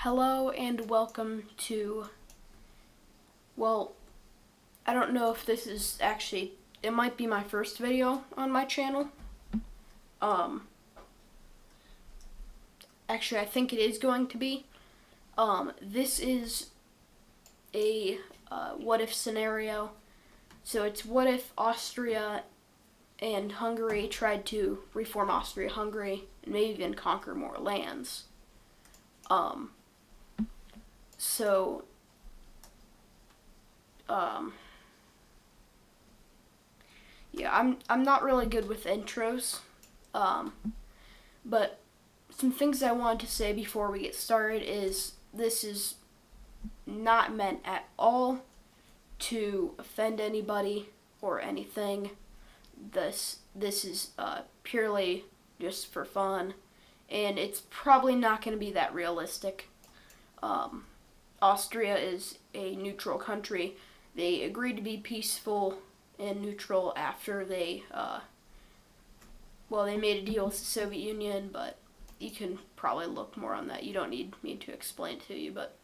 Hello and welcome to, well, I don't know if this is actually, it might be my first video on my channel. Actually, I think it is going to be. This is a what if scenario. So it's what if Austria and Hungary tried to reform Austria-Hungary and maybe even conquer more lands. So, yeah, I'm not really good with intros, but some things I wanted to say before we get started is this is not meant at all to offend anybody or anything. This is purely just for fun, and it's probably not going to be that realistic. Austria is a neutral country. They agreed to be peaceful and neutral after they made a deal with the Soviet Union, but you can probably look more on that. You don't need me to explain it to you, but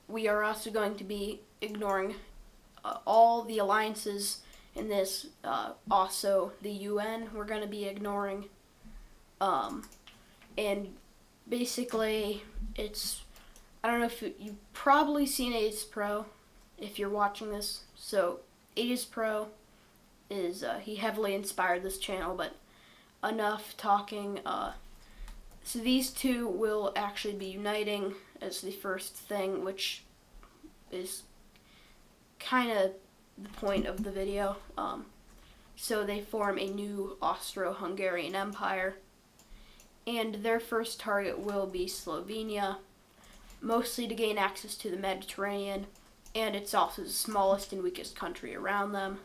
we are also going to be ignoring all the alliances in this. Also, the UN we're going to be ignoring, and basically it's, I don't know if you've probably seen Ace Pro if you're watching this. So Ace Pro is he heavily inspired this channel, but enough talking. So these two will actually be uniting as the first thing, which is kind of the point of the video. So they form a new Austro-Hungarian Empire, and their first target will be Slovenia, mostly to gain access to the Mediterranean, and it's also the smallest and weakest country around them,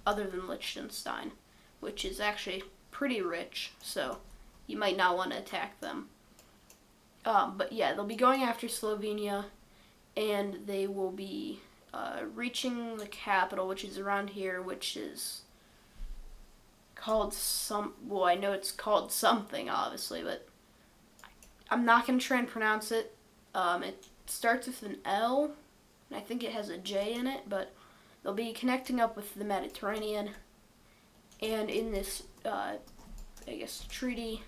other than Liechtenstein, which is actually pretty rich, so you might not want to attack them. But yeah, they'll be going after Slovenia, and they will be reaching the capital, which is around here, which is called I know it's called something, obviously, but I'm not going to try and pronounce it. It starts with an L, and I think it has a J in it, but they'll be connecting up with the Mediterranean, and in this, treaty,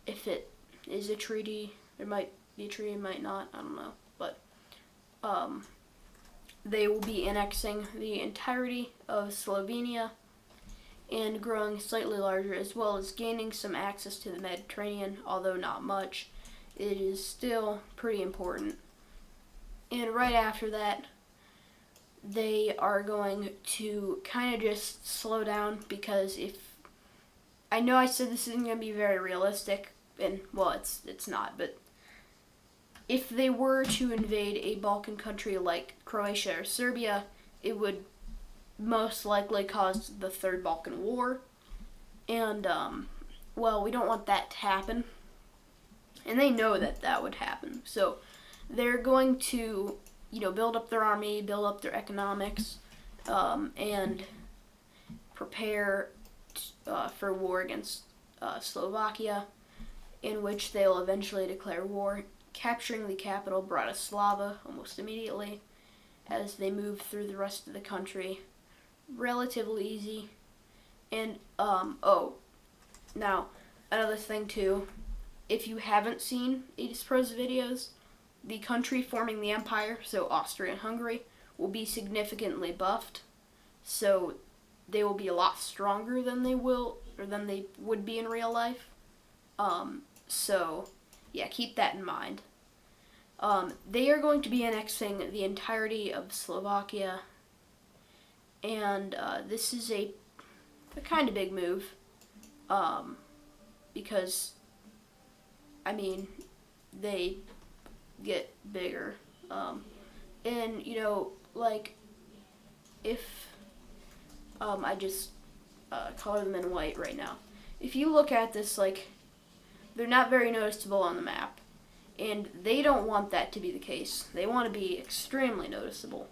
if it is a treaty, there might be a treaty, might not, I don't know, but, they will be annexing the entirety of Slovenia and growing slightly larger, as well as gaining some access to the Mediterranean, although not much. It is still pretty important. And right after that, they are going to kind of just slow down, because I know I said this isn't going to be very realistic, and, well, it's not, but if they were to invade a Balkan country like Croatia or Serbia, it would most likely cause the Third Balkan War, and, we don't want that to happen, and they know that that would happen, so they're going to, build up their army, build up their economics, and prepare for war against Slovakia, in which they'll eventually declare war, capturing the capital Bratislava almost immediately, as they move through the rest of the country. Relatively easy. And, now, another thing too, if you haven't seen Ace Pro's videos, the country forming the empire, so Austria-Hungary, will be significantly buffed, so they will be a lot stronger than they would be in real life. So, yeah, keep that in mind. They are going to be annexing the entirety of Slovakia, and this is a kind of big move, because, they get bigger, and, if, I just color them in white right now. If you look at this, they're not very noticeable on the map, and they don't want that to be the case. They want to be extremely noticeable,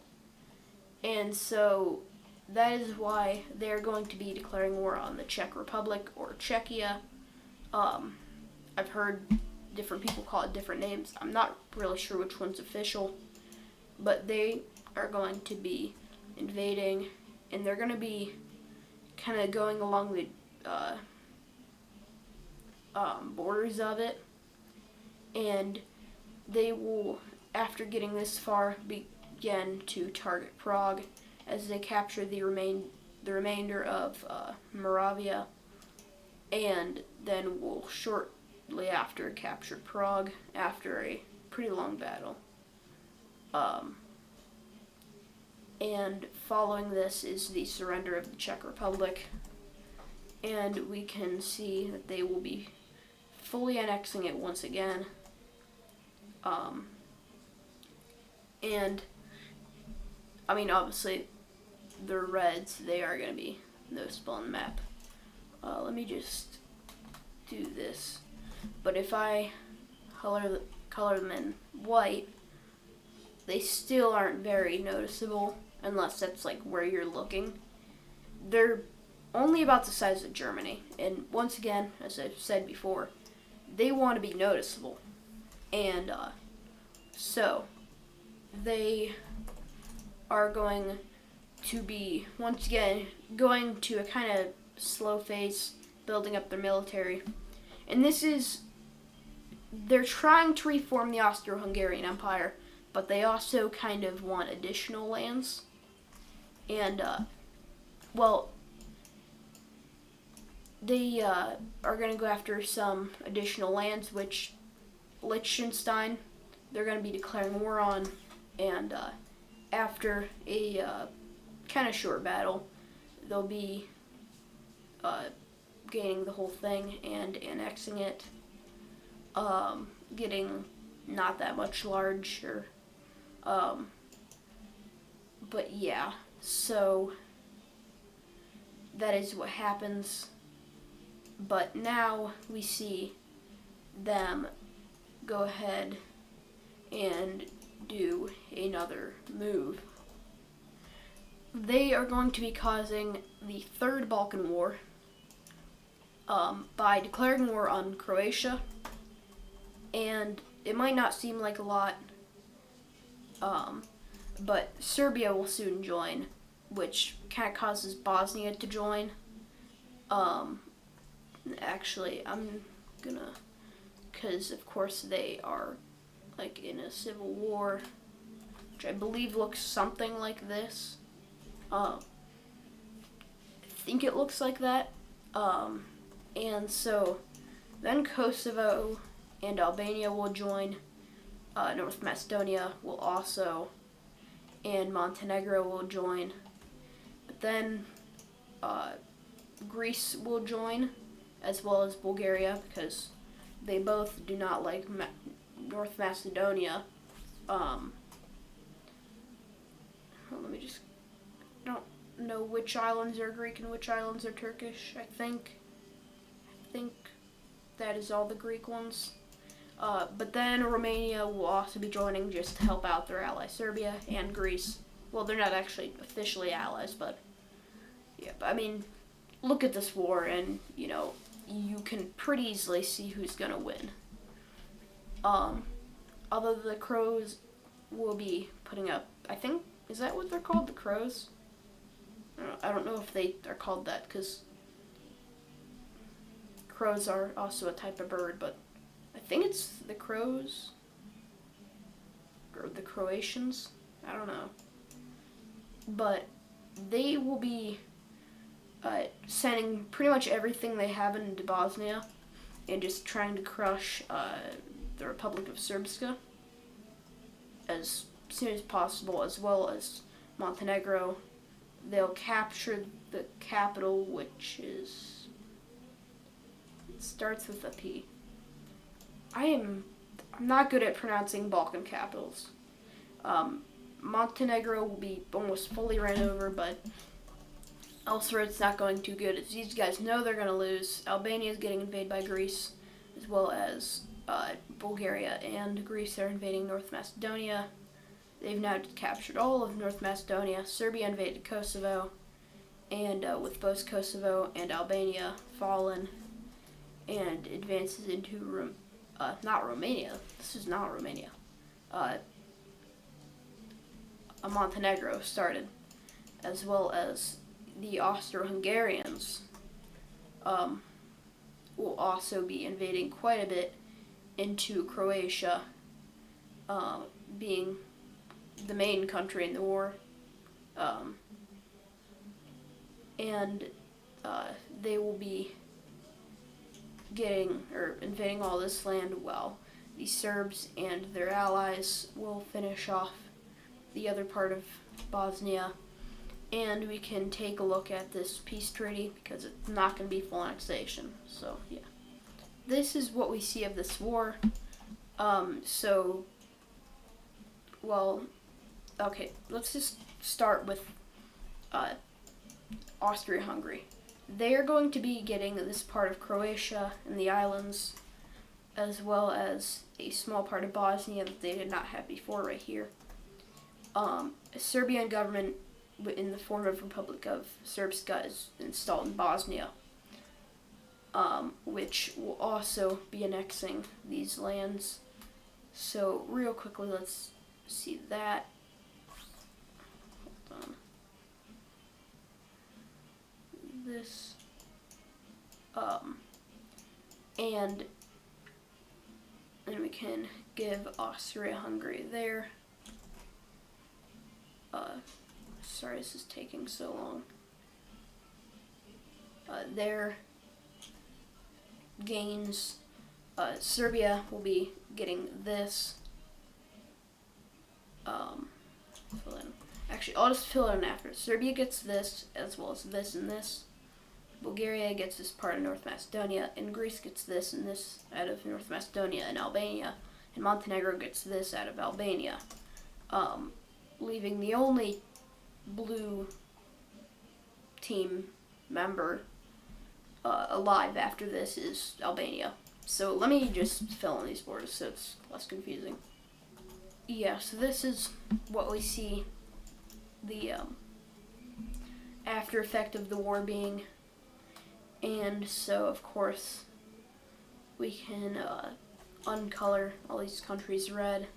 and so that is why they're going to be declaring war on the Czech Republic, or Czechia, I've heard different people call it different names. I'm not really sure which one's official, but they are going to be invading, and they're going to be kind of going along the borders of it, and they will, after getting this far, begin to target Prague as they capture the remainder of Moravia, and then will shortly after capture Prague after a pretty long battle. And following this is the surrender of the Czech Republic, and we can see that they will be fully annexing it once again. And I mean, obviously, the Reds, they are going to be noticeable on the map. Let me just do this. But if I color them in white, they still aren't very noticeable unless that's like where you're looking. They're only about the size of Germany, and once again, as I've said before, they want to be noticeable. And so they are going to be, once again, going to a kind of slow phase, building up their military. And they're trying to reform the Austro-Hungarian Empire, but they also kind of want additional lands. And, they are going to go after some additional lands, which Liechtenstein, they're going to be declaring war on. And after a kind of short battle, they'll be gaining the whole thing and annexing it, getting not that much larger. But yeah, so that is what happens. But now we see them go ahead and do another move. They are going to be causing the Third Balkan War by declaring war on Croatia. And it might not seem like a lot, but Serbia will soon join, which kind of causes Bosnia to join. Actually, I'm gonna, because of course they are like in a civil war, which I believe looks something like this. I think it looks like that. And so then Kosovo and Albania will join. North Macedonia will also, and Montenegro will join. But then Greece will join, as well as Bulgaria, because they both do not like North Macedonia. Let me just, I don't know which islands are Greek and which islands are Turkish. I think that is all the Greek ones. But then Romania will also be joining just to help out their ally Serbia and Greece. Well, they're not actually officially allies, but yeah. But I mean, look at this war, and you know, you can pretty easily see who's gonna win. Although the Crows will be putting up, I think, is that what they're called, the Crows? I don't know if they are called that, because crows are also a type of bird, but I think it's the Crows, or the Croatians, I don't know. But they will be sending pretty much everything they have into Bosnia and just trying to crush the Republic of Srpska as soon as possible, as well as Montenegro. They'll capture the capital, which is, it starts with a P. I'm not good at pronouncing Balkan capitals. Montenegro will be almost fully ran over, but elsewhere it's not going too good. As these guys know they're going to lose. Albania is getting invaded by Greece, as well as Bulgaria and Greece are invading North Macedonia. They've now captured all of North Macedonia. Serbia invaded Kosovo, and with both Kosovo and Albania fallen, and advances into not Romania. This is not Romania. Montenegro started, as well as the Austro-Hungarians will also be invading quite a bit into Croatia, being the main country in the war. And they will be invading all this land while the Serbs and their allies will finish off the other part of Bosnia. And we can take a look at this peace treaty because it's not going to be full annexation. So, yeah. This is what we see of this war. Okay, let's just start with Austria-Hungary. They are going to be getting this part of Croatia and the islands, as well as a small part of Bosnia that they did not have before right here. A Serbian government in the form of Republic of Srpska is installed in Bosnia, which will also be annexing these lands. So real quickly, let's see that. Hold on. This. And then we can give Austria-Hungary there. Sorry, this is taking so long. Their gains. Serbia will be getting this. Actually, I'll just fill it in after. Serbia gets this, as well as this and this. Bulgaria gets this part of North Macedonia, and Greece gets this and this out of North Macedonia and Albania, and Montenegro gets this out of Albania. Leaving the only blue team member alive after this is Albania. So let me just fill in these borders so it's less confusing. Yeah, so this is what we see the after effect of the war being. And so, of course, we can uncolor all these countries red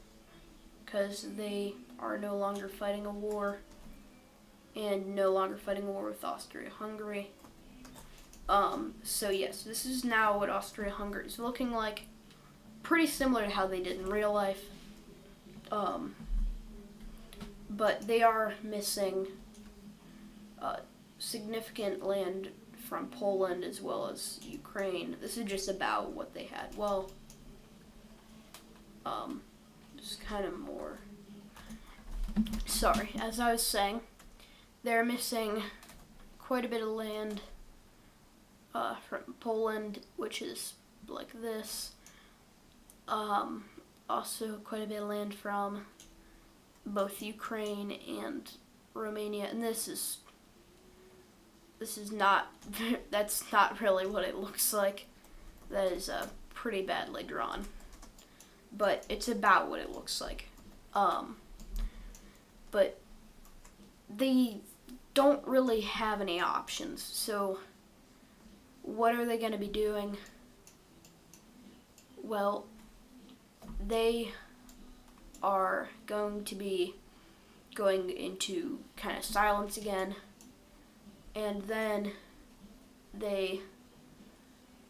because they are no longer fighting a war and no longer fighting a war with Austria-Hungary. So yes, this is now what Austria-Hungary is looking like. Pretty similar to how they did in real life. But they are missing significant land from Poland as well as Ukraine. This is just about what they had. Well, just kind of more. Sorry, as I was saying, they're missing quite a bit of land from Poland, which is like this. Also quite a bit of land from both Ukraine and Romania, and this is not, that's not really what it looks like. That is pretty badly drawn, but it's about what it looks like. But they don't really have any options, so what are they going to be doing? Well, they are going to be going into kind of silence again, and then they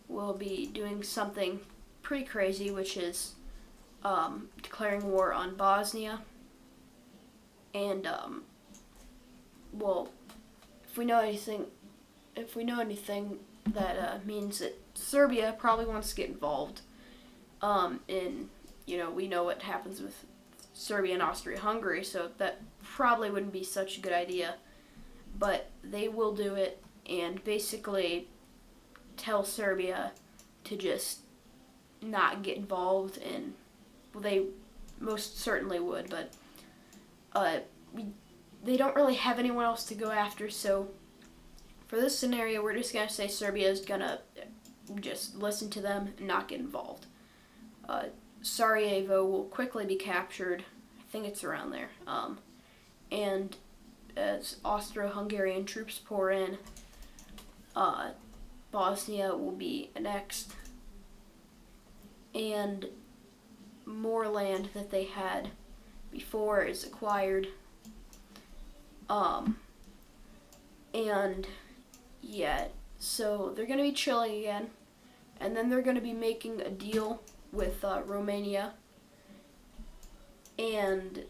will be doing something pretty crazy, which is declaring war on Bosnia. And well, if we know anything, that means that Serbia probably wants to get involved. We know what happens with Serbia and Austria-Hungary, so that probably wouldn't be such a good idea. But they will do it and basically tell Serbia to just not get involved, and well, they most certainly would, but they don't really have anyone else to go after, so for this scenario, we're just going to say Serbia is going to just listen to them and not get involved. Sarajevo will quickly be captured. I think it's around there. And as Austro-Hungarian troops pour in, Bosnia will be annexed and more land that they had before is acquired. And yeah, so they're going to be chilling again, and then they're going to be making a deal with Romania, and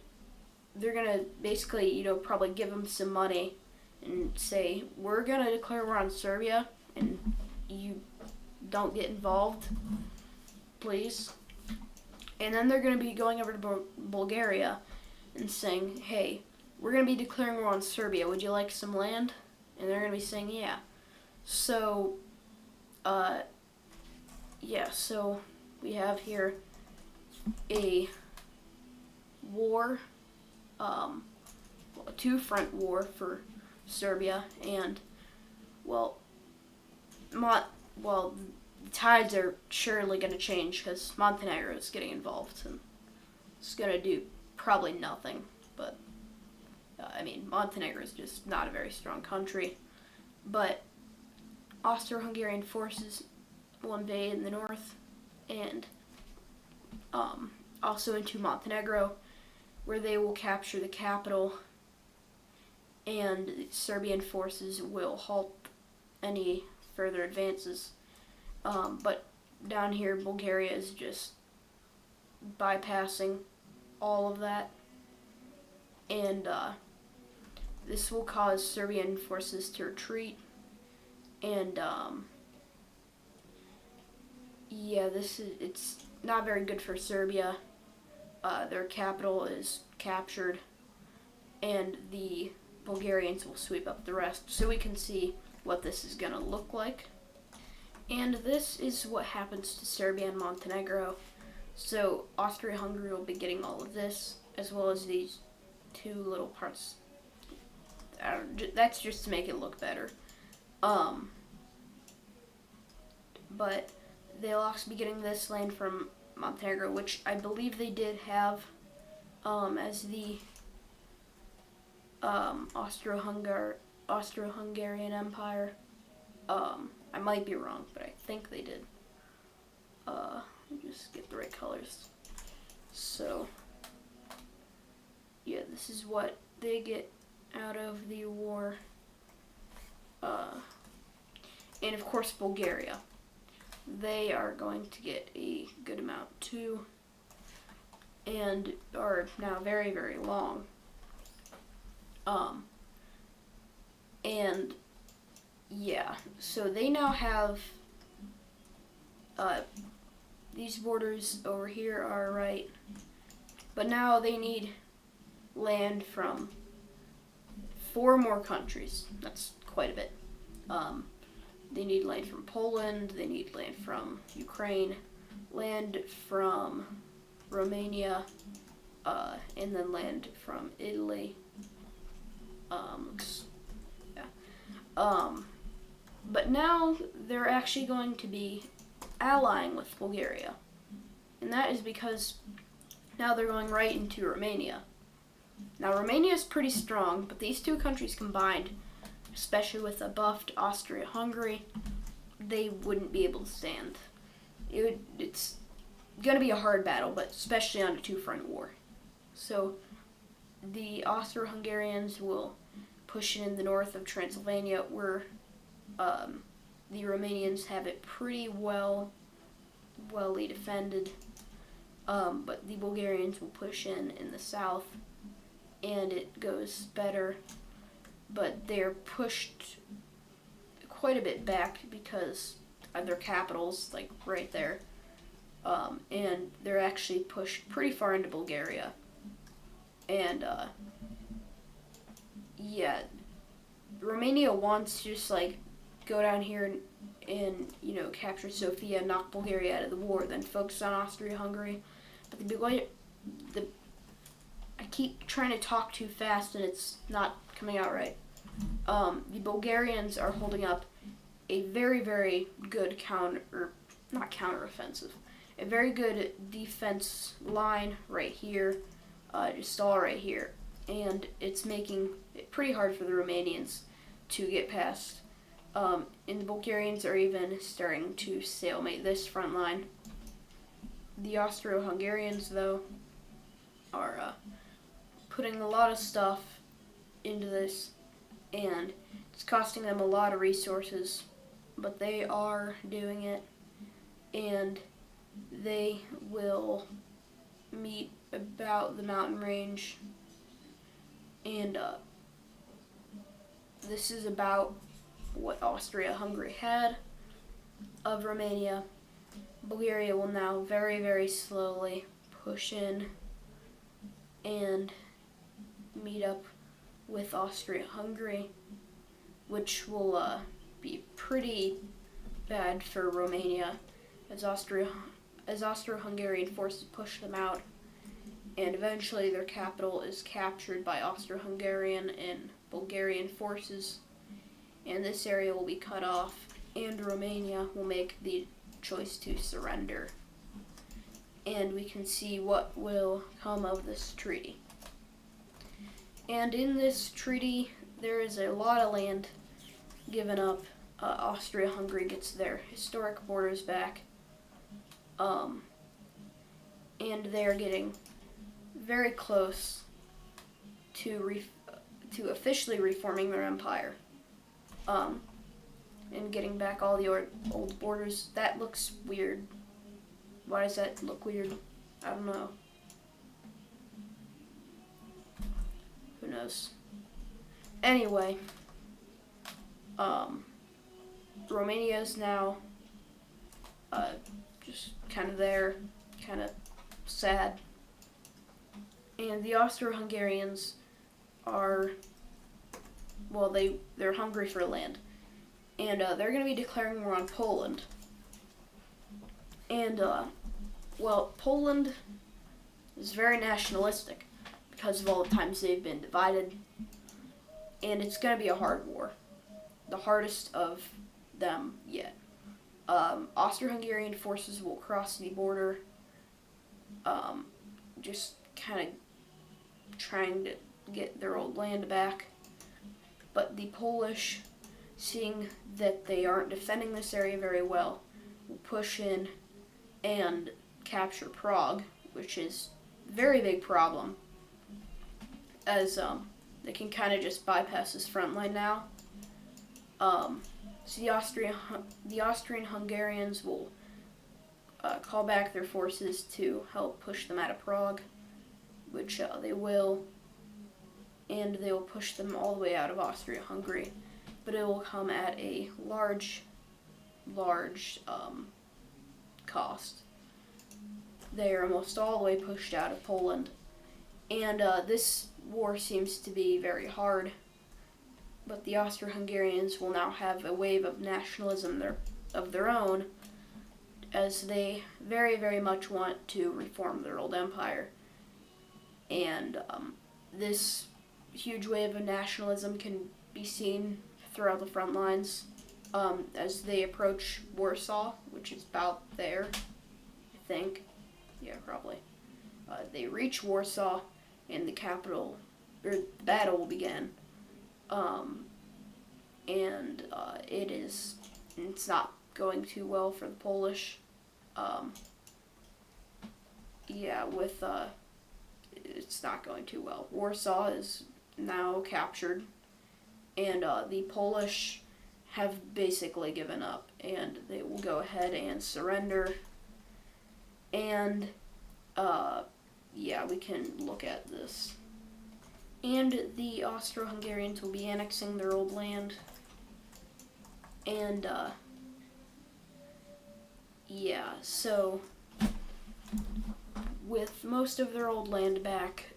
they're going to basically, probably give them some money and say, we're going to declare war on Serbia, and you don't get involved, please. And then they're going to be going over to Bulgaria and saying, hey, we're going to be declaring war on Serbia. Would you like some land? And they're going to be saying, yeah. So, so we have here a war, a two-front war for Serbia, and, the tides are surely going to change because Montenegro is getting involved, and it's going to do probably nothing, but Montenegro is just not a very strong country, but Austro-Hungarian forces will invade in the north and also into Montenegro, where they will capture the capital, and Serbian forces will halt any further advances. But down here, Bulgaria is just bypassing all of that, and this will cause Serbian forces to retreat, and it's not very good for Serbia. Their capital is captured, and the Bulgarians will sweep up the rest. So we can see what this is going to look like. And this is what happens to Serbia and Montenegro. So Austria-Hungary will be getting all of this, as well as these two little parts. That's just to make it look better. But they'll also be getting this land from Montenegro, which I believe they did have as the Austro-Hungarian Empire. I might be wrong, but I think they did. Let me just get the right colors. So, yeah, this is what they get out of the war. And of course, Bulgaria. They are going to get a good amount too, and are now very, very long. And yeah, so they now have these borders over here are right, but now they need land from 4 more countries. That's quite a bit. They need land from Poland, they need land from Ukraine, land from Romania, and then land from Italy. But now they're actually going to be allying with Bulgaria. And that is because now they're going right into Romania. Now Romania is pretty strong, but these two countries combined, especially with a buffed Austria-Hungary, they wouldn't be able to stand. It's going to be a hard battle, but especially on a two-front war. So the Austro-Hungarians will push in the north of Transylvania, where the Romanians have it pretty welly defended. But the Bulgarians will push in the south, and it goes better. But they're pushed quite a bit back because of their capitals, like right there. And they're actually pushed pretty far into Bulgaria. And, Romania wants to just, go down here and capture Sofia, knock Bulgaria out of the war, then focus on Austria-Hungary. But I keep trying to talk too fast and it's not coming out right. The Bulgarians are holding up a very, very good counteroffensive. A very good defense line right here, just all right here. And it's making it pretty hard for the Romanians to get past. And the Bulgarians are even starting to stalemate this front line. The Austro-Hungarians, though, are putting a lot of stuff into this, and it's costing them a lot of resources, but they are doing it, and they will meet about the mountain range, and this is about what Austria-Hungary had of Romania. Bulgaria will now very, very slowly push in and meet up with Austria-Hungary, which will be pretty bad for Romania as Austro-Hungarian forces push them out, and eventually their capital is captured by Austro-Hungarian and Bulgarian forces, and this area will be cut off, and Romania will make the choice to surrender. And we can see what will come of this treaty. And in this treaty, there is a lot of land given up. Austria-Hungary gets their historic borders back, and they are getting very close to officially reforming their empire, and getting back all the old borders. That looks weird. Why does that look weird? I don't know. Who knows? Anyway, Romania is now just kind of there, kind of sad. And the Austro-Hungarians are, well, they're hungry for land. And they're going to be declaring war on Poland. And, well, Poland is very nationalistic because of all the times they've been divided. And it's going to be a hard war. The hardest of them yet. Austro-Hungarian forces will cross the border, just kind of trying to get their old land back. But the Polish, seeing that they aren't defending this area very well, will push in and capture Prague, which is a very big problem, as they can kind of just bypass this front line now. So the Austrian Hungarians will call back their forces to help push them out of Prague, which they will, and they will push them all the way out of Austria-Hungary, but it will come at a large cost. They are almost all the way pushed out of Poland, and this war seems to be very hard, but the Austro-Hungarians will now have a wave of nationalism of their own, as they very, very much want to reform their old empire. And this huge wave of nationalism can be seen throughout the front lines as they approach Warsaw, which is about there, I think. Yeah, probably. They reach Warsaw, and the battle will begin. And it's not going too well for the Polish. It's not going too well. Warsaw is now captured, and the Polish have basically given up, and they will go ahead and surrender. And we can look at this. And the Austro-Hungarians will be annexing their old land. And so with most of their old land back,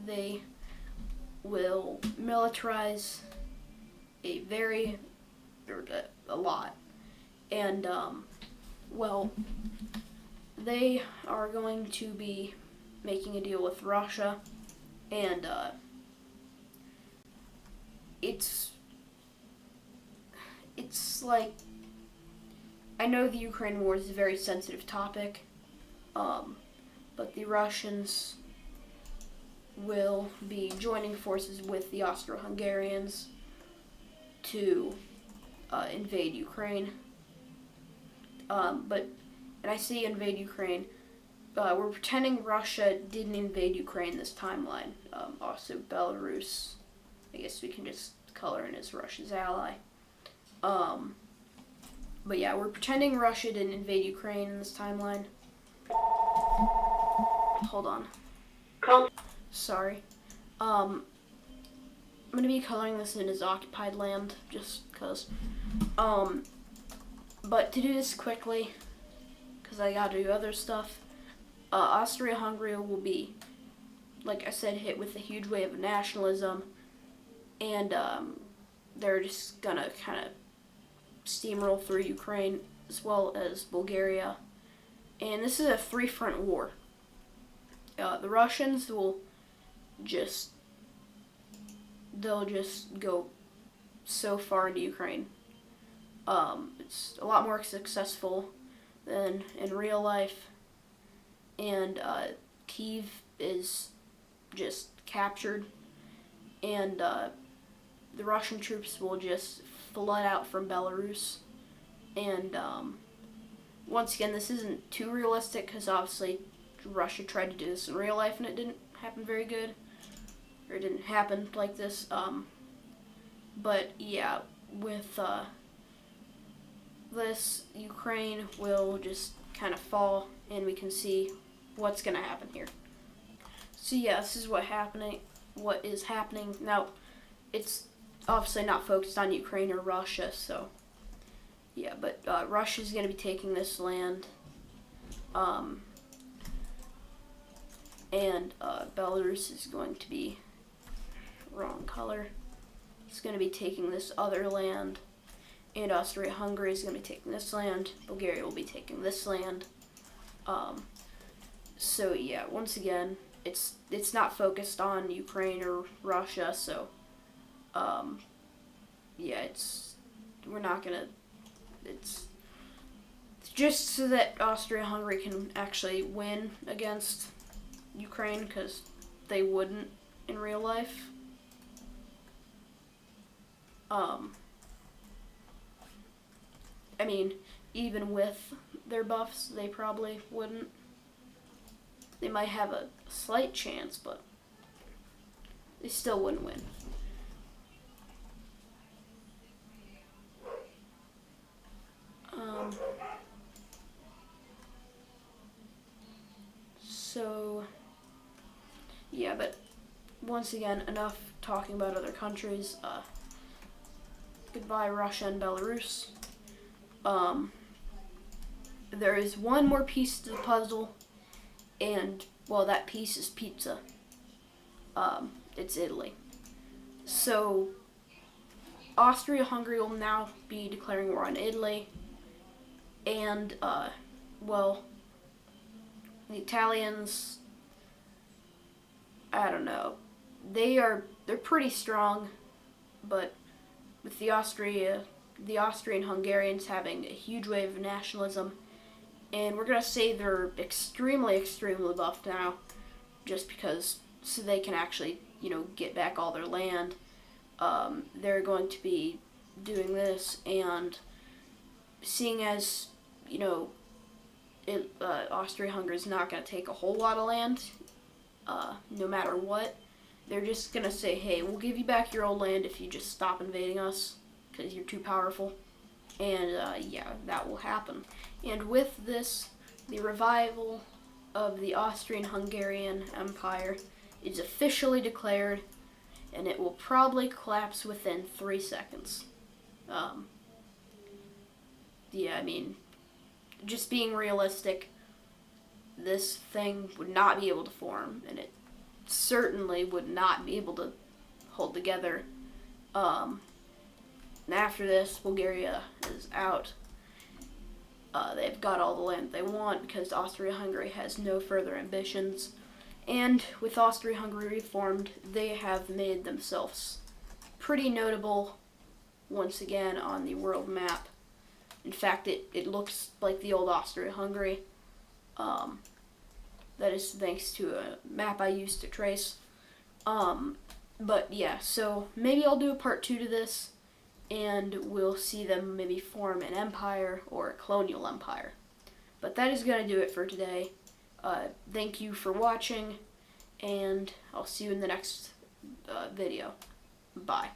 they will militarize a lot. And they are going to be making a deal with Russia, and it's like, I know the Ukraine war is a very sensitive topic, but the Russians will be joining forces with the Austro-Hungarians to invade Ukraine. But and I say invade Ukraine, we're pretending Russia didn't invade Ukraine this timeline. Also Belarus, I guess we can just color in as Russia's ally. But yeah, we're pretending Russia didn't invade Ukraine in this timeline. Hold on. Sorry. I'm gonna be coloring this in as occupied land, just cause. But to do this quickly, cause I gotta do other stuff, Austria-Hungary will be, like I said, hit with a huge wave of nationalism, and they're just gonna kind of steamroll through Ukraine as well as Bulgaria. And this is a three-front war. The Russians they'll just go so far into Ukraine. It's a lot more successful than in real life. And Kyiv is just captured. And the Russian troops will just flood out from Belarus. And once again, this isn't too realistic because obviously Russia tried to do this in real life and it didn't happen very good. Or it didn't happen like this. But yeah, with this, Ukraine will just kind of fall and we can see what's going to happen here. So yeah, this is what is happening. Now, it's obviously not focused on Ukraine or Russia, so yeah, but Russia's going to be taking this land. And Belarus is going to be, wrong color, it's going to be taking this other land, and Austria-Hungary is going to be taking this land, Bulgaria will be taking this land. So yeah, once again, it's not focused on Ukraine or Russia, so yeah, it's just so that Austria-Hungary can actually win against Ukraine, because they wouldn't in real life. I mean, even with their buffs, they probably wouldn't. They might have a slight chance, but they still wouldn't win. So, yeah, but once again, enough talking about other countries. Goodbye, Russia and Belarus. There is one more piece to the puzzle, and, well, that piece is pizza. It's Italy. So, Austria-Hungary will now be declaring war on Italy, and, well, the Italians, I don't know, they're pretty strong, but with the Austrian Hungarians having a huge wave of nationalism, and we're gonna say they're extremely, extremely buffed now, just because, so they can actually, get back all their land. They're going to be doing this, and seeing as, Austria-Hungary is not going to take a whole lot of land, no matter what. They're just going to say, hey, we'll give you back your old land if you just stop invading us, because you're too powerful. And, yeah, that will happen. And with this, the revival of the Austrian-Hungarian Empire is officially declared, and it will probably collapse within 3 seconds. Yeah, I mean, just being realistic, this thing would not be able to form, and it certainly would not be able to hold together. And after this, Bulgaria is out. They've got all the land they want because Austria-Hungary has no further ambitions. And with Austria-Hungary reformed, they have made themselves pretty notable once again on the world map. In fact, it looks like the old Austria-Hungary. That is thanks to a map I used to trace. But yeah, so maybe I'll do a part 2 to this, and we'll see them maybe form an empire or a colonial empire. But that is going to do it for today. Thank you for watching, and I'll see you in the next video. Bye.